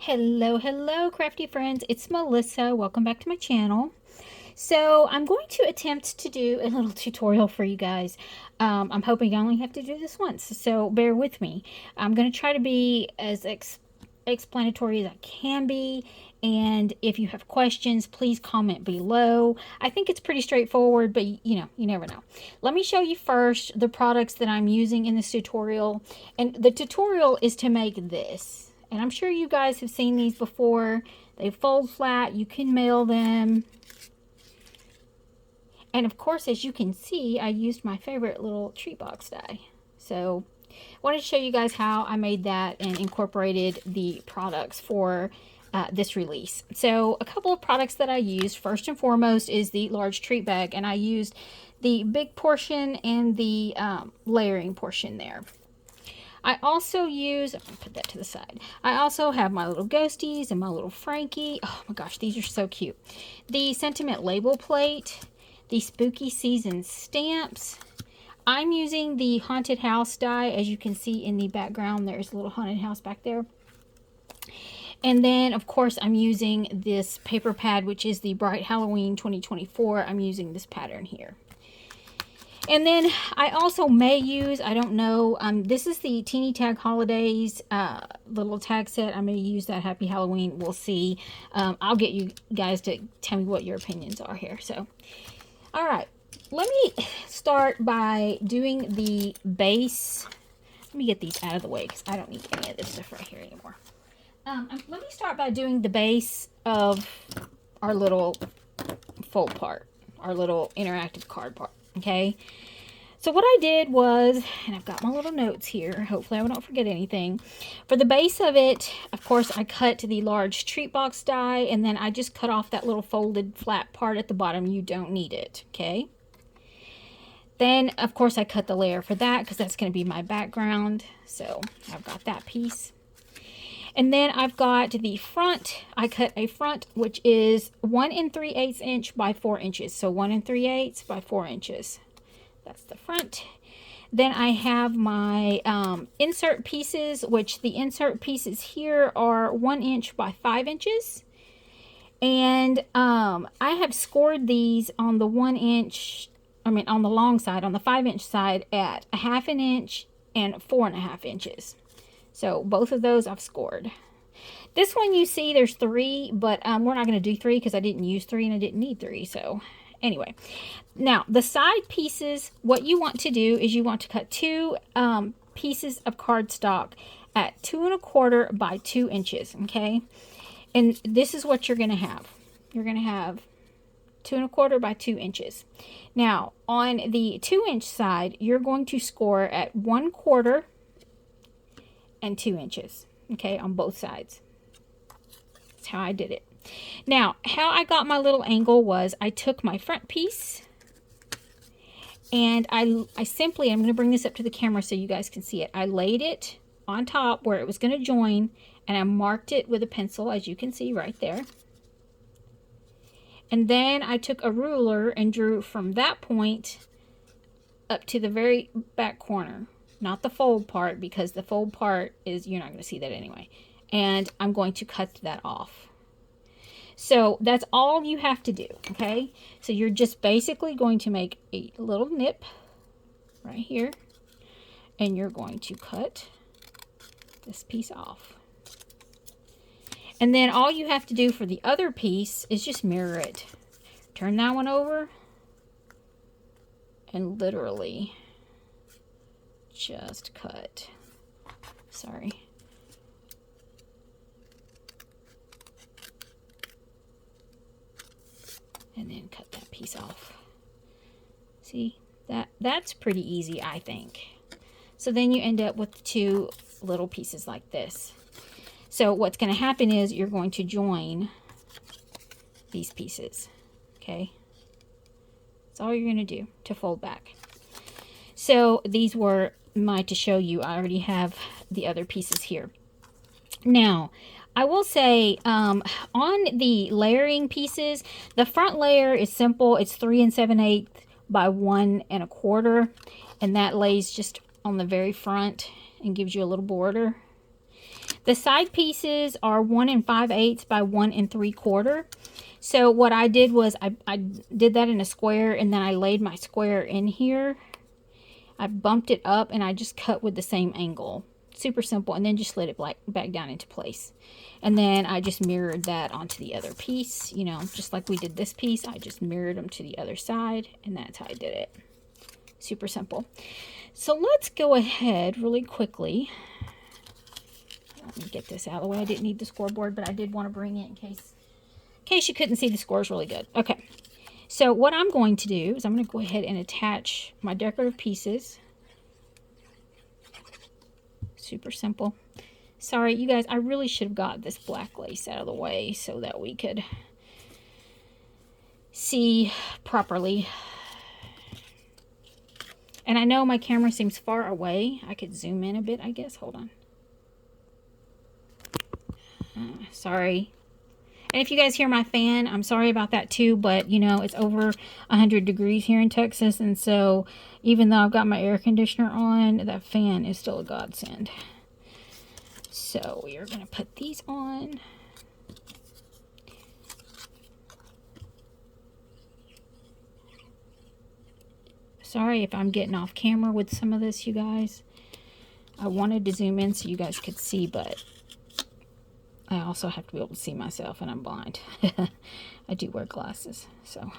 Hello, hello, crafty friends. It's Melissa. Welcome back to my channel. So I'm going to attempt to do a little tutorial for you guys. I'm hoping I only have to do this once, so bear with me. I'm going to try to be as explanatory as I can be, and if you have questions, please comment below. I think it's pretty straightforward, but you never know. Let me show you first the products that I'm using in this tutorial, and the tutorial is to make this. And I'm sure you guys have seen these before. They fold flat, you can mail them. And of course, as you can see, I used my favorite little treat box die. So I wanted to show you guys how I made that and incorporated the products for this release. So a couple of products that I used, first and foremost, is the large treat bag. And I used the big portion and the layering portion there. I also use, I'm going to put that to the side. I also have my little ghosties and my little Frankie. Oh my gosh, these are so cute. The sentiment label plate, the spooky season stamps. I'm using the haunted house die. As you can see in the background, there's a little haunted house back there. And then, of course, I'm using this paper pad, which is the Bright Halloween 2024. I'm using this pattern here. And then I also may use, I don't know, this is the Teeny Tag Holidays little tag set. I'm going to use that. Happy Halloween. We'll see. I'll get you guys to tell me what your opinions are here. So, all right. Let me start by doing the base. Let me get these out of the way because I don't need any of this stuff right here anymore. Let me start by doing the base of our little fold part, our little interactive card part. Okay, so what I did was, and I've got my little notes here, hopefully I don't forget anything. For the base of it, of course, I cut the large treat box die, and then I just cut off that little folded flat part at the bottom. You don't need it, okay? Then, of course, I cut the layer for that because that's going to be my background. So I've got that piece. And then I've got the front. I cut a front, which is 1 3/8 inch by 4 inches. So 1 3/8 by 4 inches. That's the front. Then I have my insert pieces, which the insert pieces here are 1 inch by 5 inches. And I have scored these on the on the long side, on the 5-inch side at 1/2 inch and 4.5 inches. So both of those I've scored. This one you see there's 3, but we're not going to do 3 because I didn't use 3 and I didn't need 3. So anyway, now the side pieces, what you want to do is you want to cut 2 pieces of cardstock at 2 1/4 by 2 inches. Okay, and this is what you're going to have. You're going to have 2 1/4 by 2 inches. Now on the 2-inch side, you're going to score at 1/4 and 2 inches, okay, on both sides. That's how I did it. Now, how I got my little angle was I took my front piece and I simply, I'm going to bring this up to the camera so you guys can see it. I laid it on top where it was going to join, and I marked it with a pencil, as you can see right there. And then I took a ruler and drew from that point up to the very back corner. Not the fold part, because the fold part is, you're not going to see that anyway. And I'm going to cut that off. So that's all you have to do, okay? So you're just basically going to make a little nip right here. And you're going to cut this piece off. And then all you have to do for the other piece is just mirror it. Turn that one over. And literally just cut. Sorry. And then cut that piece off. See, that's pretty easy, I think. So then you end up with 2 little pieces like this. So what's going to happen is you're going to join these pieces. Okay? That's all you're going to do to fold back. So these were to show you. I already have the other pieces here. Now, I will say on the layering pieces, the front layer is simple. It's 3 7/8 by 1 1/4, and that lays just on the very front and gives you a little border. The side pieces are 1 5/8 by 1 3/4. So what I did was I did that in a square, and then I laid my square in here. I bumped it up and I just cut with the same angle. Super simple. And then just slid it back down into place. And then I just mirrored that onto the other piece. You know, just like we did this piece, I just mirrored them to the other side. And that's how I did it. Super simple. So let's go ahead really quickly. Let me get this out of the way. I didn't need the scoreboard, but I did want to bring it in case you couldn't see the scores really good. Okay. So what I'm going to do is I'm going to go ahead and attach my decorative pieces. Super simple. Sorry, you guys, I really should have got this black lace out of the way so that we could see properly. And I know my camera seems far away. I could zoom in a bit, I guess. Hold on. Sorry. And if you guys hear my fan, I'm sorry about that too, but you know, it's over 100 degrees here in Texas, and so even though I've got my air conditioner on, that fan is still a godsend. So we are going to put these on. Sorry if I'm getting off camera with some of this, you guys. I wanted to zoom in so you guys could see, but I also have to be able to see myself, and I'm blind. I do wear glasses, so.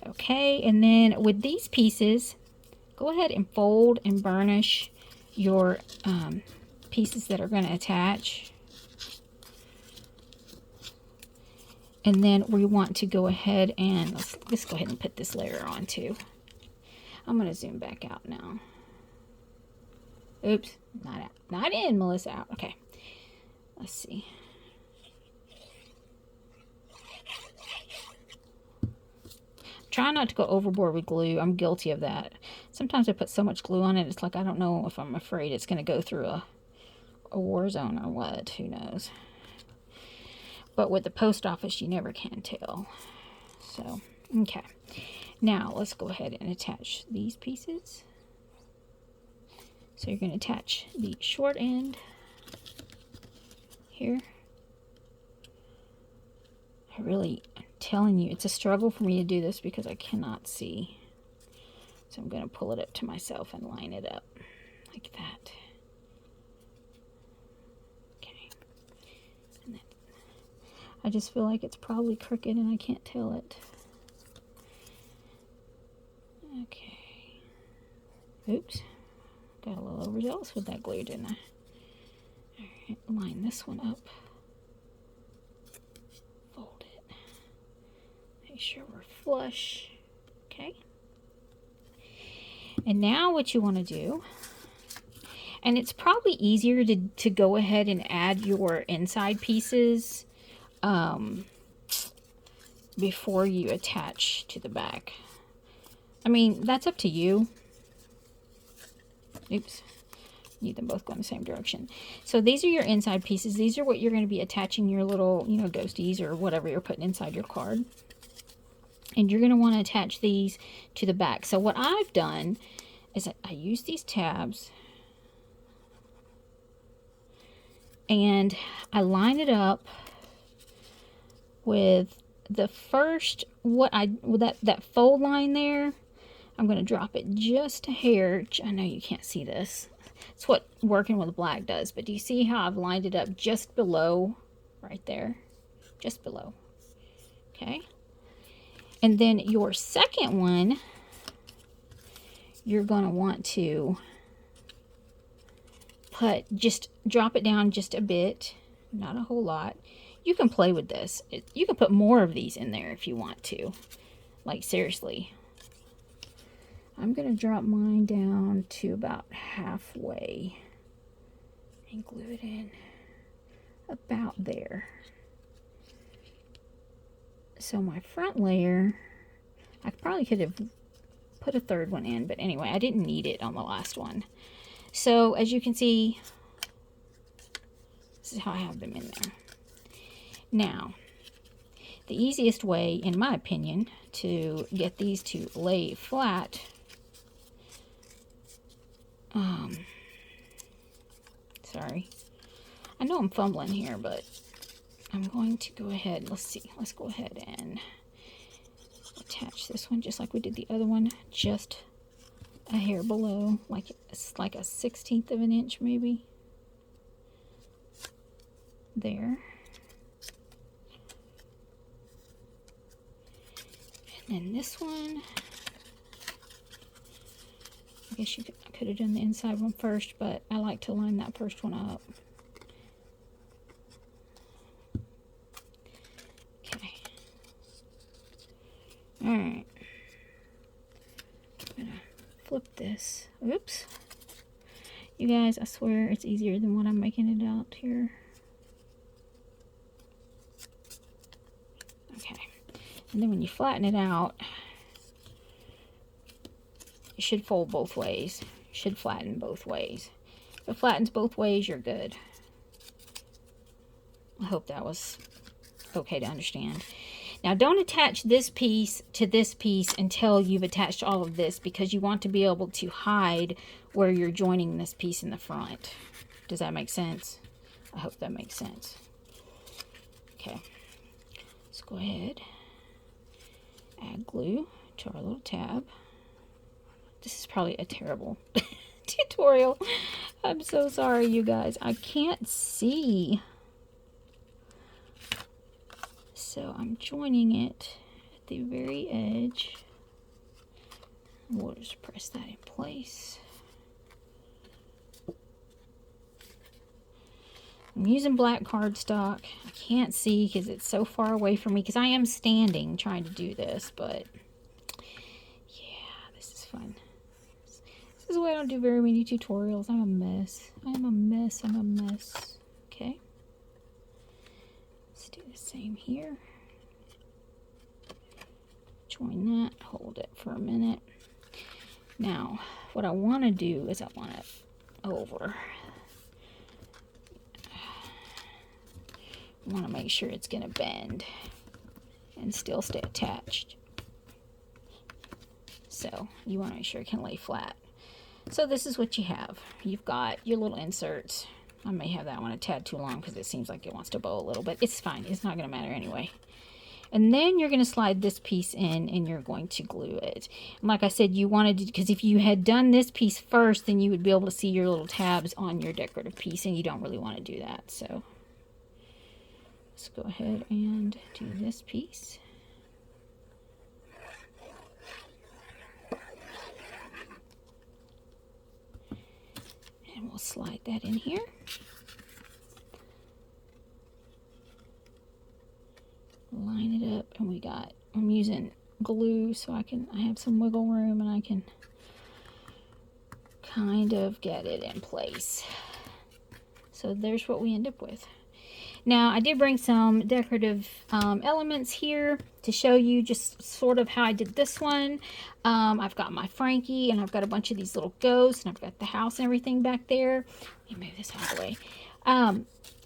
Okay, and then with these pieces, go ahead and fold and burnish your pieces that are going to attach. And then we want to go ahead and, let's go ahead and put this layer on too. I'm going to zoom back out now. Oops, not out. Not in, Melissa, out. Okay, let's see. Try not to go overboard with glue. I'm guilty of that. Sometimes I put so much glue on it, it's like I don't know if I'm afraid it's going to go through a war zone or what. Who knows? But with the post office, you never can tell. So, okay. Now, let's go ahead and attach these pieces. So you're going to attach the short end here. I'm telling you, it's a struggle for me to do this because I cannot see. So I'm going to pull it up to myself and line it up like that. Okay. And then I just feel like it's probably crooked and I can't tell it. Okay. Oops. Got a little overzealous with that glue, didn't I? Alright, line this one up. Fold it. Make sure we're flush. Okay. And now what you want to do, and it's probably easier to go ahead and add your inside pieces before you attach to the back. I mean, that's up to you. Oops. Need them both going the same direction. So these are your inside pieces. These are what you're going to be attaching your little, you know, ghosties or whatever you're putting inside your card. And you're going to want to attach these to the back. So what I've done is I use these tabs and I line it up with the first, with that fold line there. I'm going to drop it just a hair. I know you can't see this. It's what working with black does. But do you see how I've lined it up just below, right there? Just below. Okay. And then your second one, you're going to want to drop it down just a bit. Not a whole lot. You can play with this. You can put more of these in there if you want to. Like, seriously. I'm going to drop mine down to about halfway and glue it in about there. So my front layer, I probably could have put a third one in, but anyway, I didn't need it on the last one. So as you can see, this is how I have them in there. Now, the easiest way, in my opinion, to get these to lay flat, sorry, I know I'm fumbling here, but I'm going to go ahead. Let's see. Let's go ahead and attach this one just like we did the other one, just a hair below, like it's like a 1/16 of an inch maybe. There. And then this one, I guess I could have done the inside one first, but I like to line that first one up. Okay. Alright. I'm gonna flip this. Oops. You guys, I swear it's easier than what I'm making it out here. Okay. And then when you flatten it out, it should fold both ways. It should flatten both ways. If it flattens both ways, you're good. I hope that was okay to understand. Now, don't attach this piece to this piece until you've attached all of this, because you want to be able to hide where you're joining this piece in the front. Does that make sense? I hope that makes sense. Okay. Let's go ahead. Add glue to our little tab. This is probably a terrible tutorial. I'm so sorry, you guys. I can't see. So I'm joining it at the very edge. We'll just press that in place. I'm using black cardstock. I can't see because it's so far away from me, because I am standing trying to do this, but yeah, this is fun. This is why I don't do very many tutorials. I'm a mess. I'm a mess. I'm a mess. Okay. Let's do the same here. Join that. Hold it for a minute. Now, what I want to do is I want it over. I want to make sure it's going to bend and still stay attached. So you want to make sure it can lay flat. So this is what you have. You've got your little inserts. I may have that one a tad too long because it seems like it wants to bow a little, but it's fine. It's not going to matter anyway. And then you're going to slide this piece in and you're going to glue it. And like I said, you wanted to, because if you had done this piece first, then you would be able to see your little tabs on your decorative piece, and you don't really want to do that. So let's go ahead and do this piece. And we'll slide that in here. Line it up, and I'm using glue so I have some wiggle room and I can kind of get it in place. So there's what we end up with. Now, I did bring some decorative elements here to show you just sort of how I did this one. I've got my Frankie, and I've got a bunch of these little ghosts, and I've got the house and everything back there. Let me move this out of the way.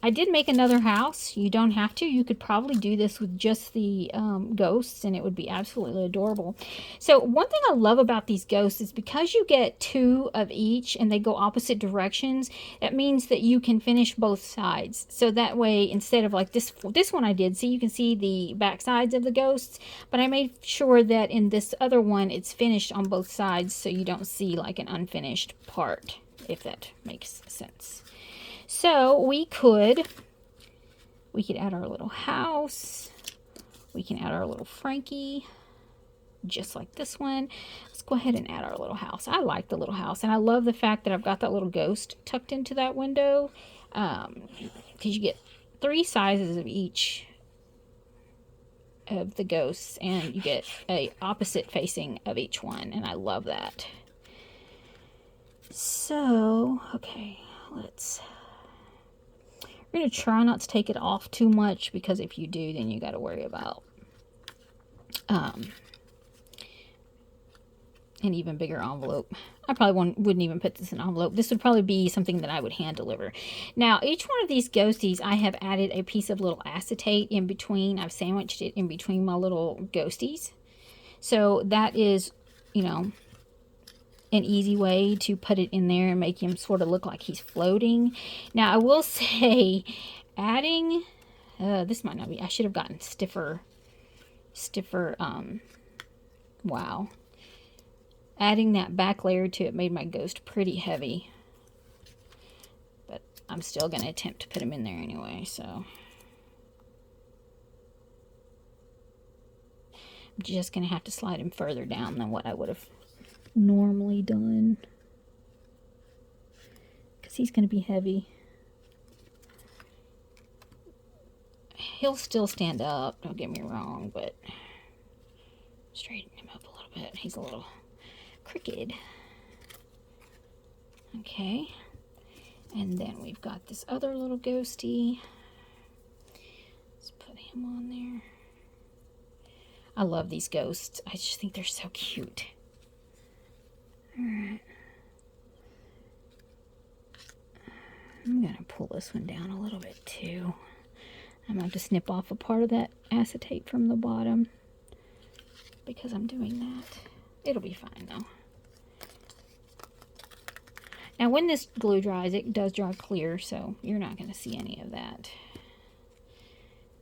I did make another house. You don't have to. You could probably do this with just the ghosts, and it would be absolutely adorable. So one thing I love about these ghosts is because you get 2 of each and they go opposite directions, that means that you can finish both sides. So that way, instead of like this one I did, see, you can see the back sides of the ghosts, but I made sure that in this other one, it's finished on both sides so you don't see like an unfinished part, if that makes sense. So we could add our little house. We can add our little Frankie, just like this one. Let's go ahead and add our little house. I like the little house, and I love the fact that I've got that little ghost tucked into that window, because you get 3 sizes of each of the ghosts, and you get a opposite facing of each one, and I love that. So, okay, we're going to try not to take it off too much, because if you do, then you got to worry about an even bigger envelope. I probably wouldn't even put this in an envelope. This would probably be something that I would hand deliver. Now, each one of these ghosties, I have added a piece of little acetate in between. I've sandwiched it in between my little ghosties. So that is, you know, an easy way to put it in there and make him sort of look like he's floating. Now, I will say, adding, this might not be, I should have gotten stiffer, wow. Adding that back layer to it made my ghost pretty heavy. But I'm still going to attempt to put him in there anyway, so. I'm just going to have to slide him further down than what I would have normally done. Because he's going to be heavy. He'll still stand up, don't get me wrong, but straighten him up a little bit. He's a little crooked. Okay. And then we've got this other little ghosty. Let's put him on there. I love these ghosts. I just think they're so cute. Alright. I'm going to pull this one down a little bit too. I'm going to have to snip off a part of that acetate from the bottom because I'm doing that. It'll be fine though. Now when this glue dries, it does dry clear, so you're not going to see any of that.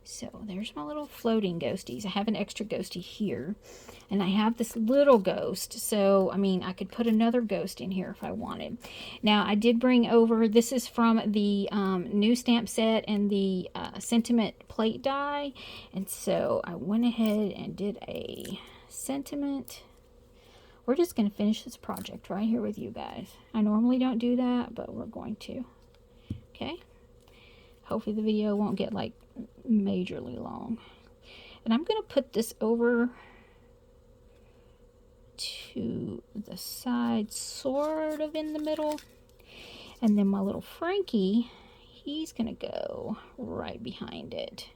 So there's my little floating ghosties. I have an extra ghosty here, and I have this little ghost. So, I mean, I could put another ghost in here if I wanted. Now, I did bring over, this is from the new stamp set and the sentiment plate die. And so I went ahead and did a sentiment. We're just going to finish this project right here with you guys. I normally don't do that, but we're going to. Okay. Hopefully the video won't get like majorly long. And I'm going to put this over to the side, sort of in the middle. And then my little Frankie, he's going to go right behind it.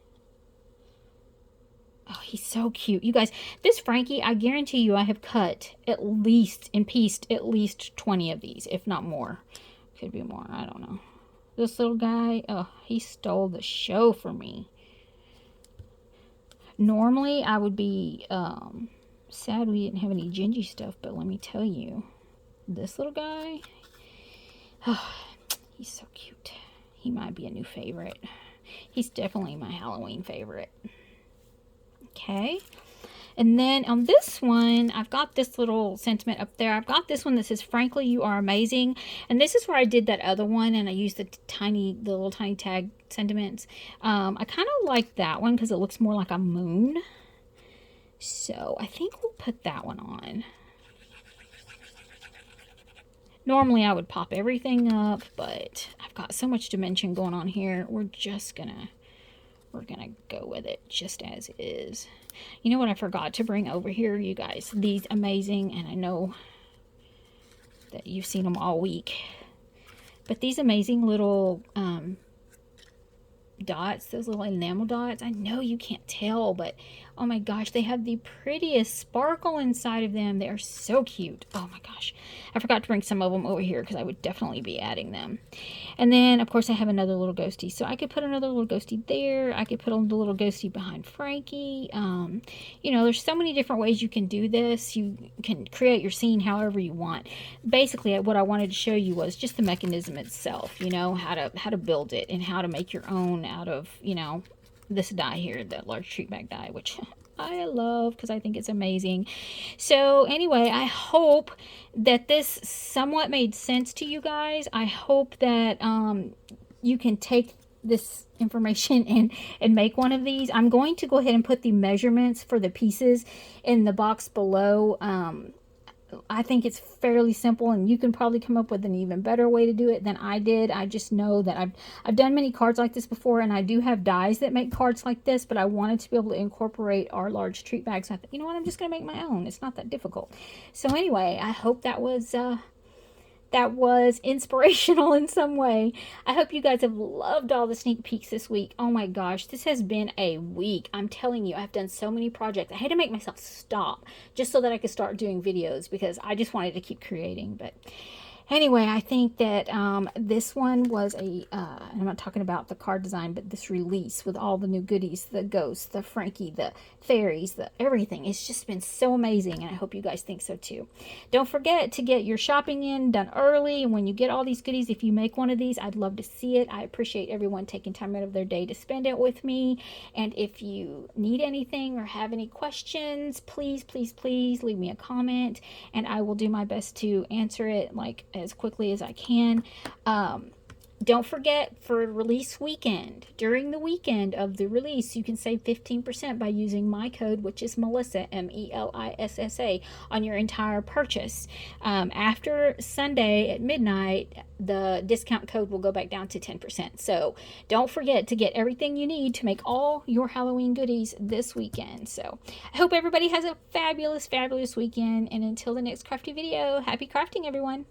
Oh, he's so cute. You guys, this Frankie, I guarantee you I have cut at least, and pieced at least 20 of these, if not more. Could be more, I don't know. This little guy, oh, he stole the show for me. Normally, I would be sad we didn't have any Gingy stuff, but let me tell you, this little guy, oh, he's so cute. He might be a new favorite. He's definitely my Halloween favorite. Okay. And then on this one, I've got this little sentiment up there. I've got this one that says, "Frankly, you are amazing." And this is where I did that other one, and I used the little tiny tag sentiments. I kind of like that one because it looks more like a moon. So I think we'll put that one on. Normally, I would pop everything up, but I've got so much dimension going on here. We're gonna go with it just as is. You know what I forgot to bring over here, you guys? These amazing, and I know that you've seen them all week, but these amazing little dots, those little enamel dots, I know you can't tell, but oh my gosh, they have the prettiest sparkle inside of them. They are so cute. Oh my gosh, I forgot to bring some of them over here because I would definitely be adding them. And then of course I have another little ghosty, so I could put another little ghosty there. I could put a little ghosty behind Frankie. You know, there's so many different ways you can do this. You can create your scene however you want. Basically what I wanted to show you was just the mechanism itself, you know, how to build it and how to make your own out of, you know, this die here, that large treat bag die, which I love because I think it's amazing. So anyway, I hope that this somewhat made sense to you guys. I hope that you can take this information and make one of these. I'm going to go ahead and put the measurements for the pieces in the box below. I think it's fairly simple, and you can probably come up with an even better way to do it than I did. I just know that I've done many cards like this before, and I do have dies that make cards like this, but I wanted to be able to incorporate our large treat bags. So I thought, you know what, I'm just going to make my own. It's not that difficult. So anyway, I hope that was inspirational in some way. I hope you guys have loved all the sneak peeks this week. Oh my gosh, this has been a week. I'm telling you, I've done so many projects. I had to make myself stop just so that I could start doing videos because I just wanted to keep creating. But Anyway, I think that this one was I'm not talking about the card design, but this release with all the new goodies, the ghosts, the Frankie, the fairies, the everything. It's just been so amazing, and I hope you guys think so too. Don't forget to get your shopping in done early, and when you get all these goodies, if you make one of these, I'd love to see it. I appreciate everyone taking time out of their day to spend it with me, and if you need anything or have any questions, please, please, please leave me a comment, and I will do my best to answer it like as quickly as I can. Don't forget, for release weekend, during the weekend of the release, you can save 15% by using my code, which is Melissa, Melissa, on your entire purchase. After Sunday at midnight, the discount code will go back down to 10%. So don't forget to get everything you need to make all your Halloween goodies this weekend. So I hope everybody has a fabulous, fabulous weekend. And until the next crafty video, happy crafting, everyone.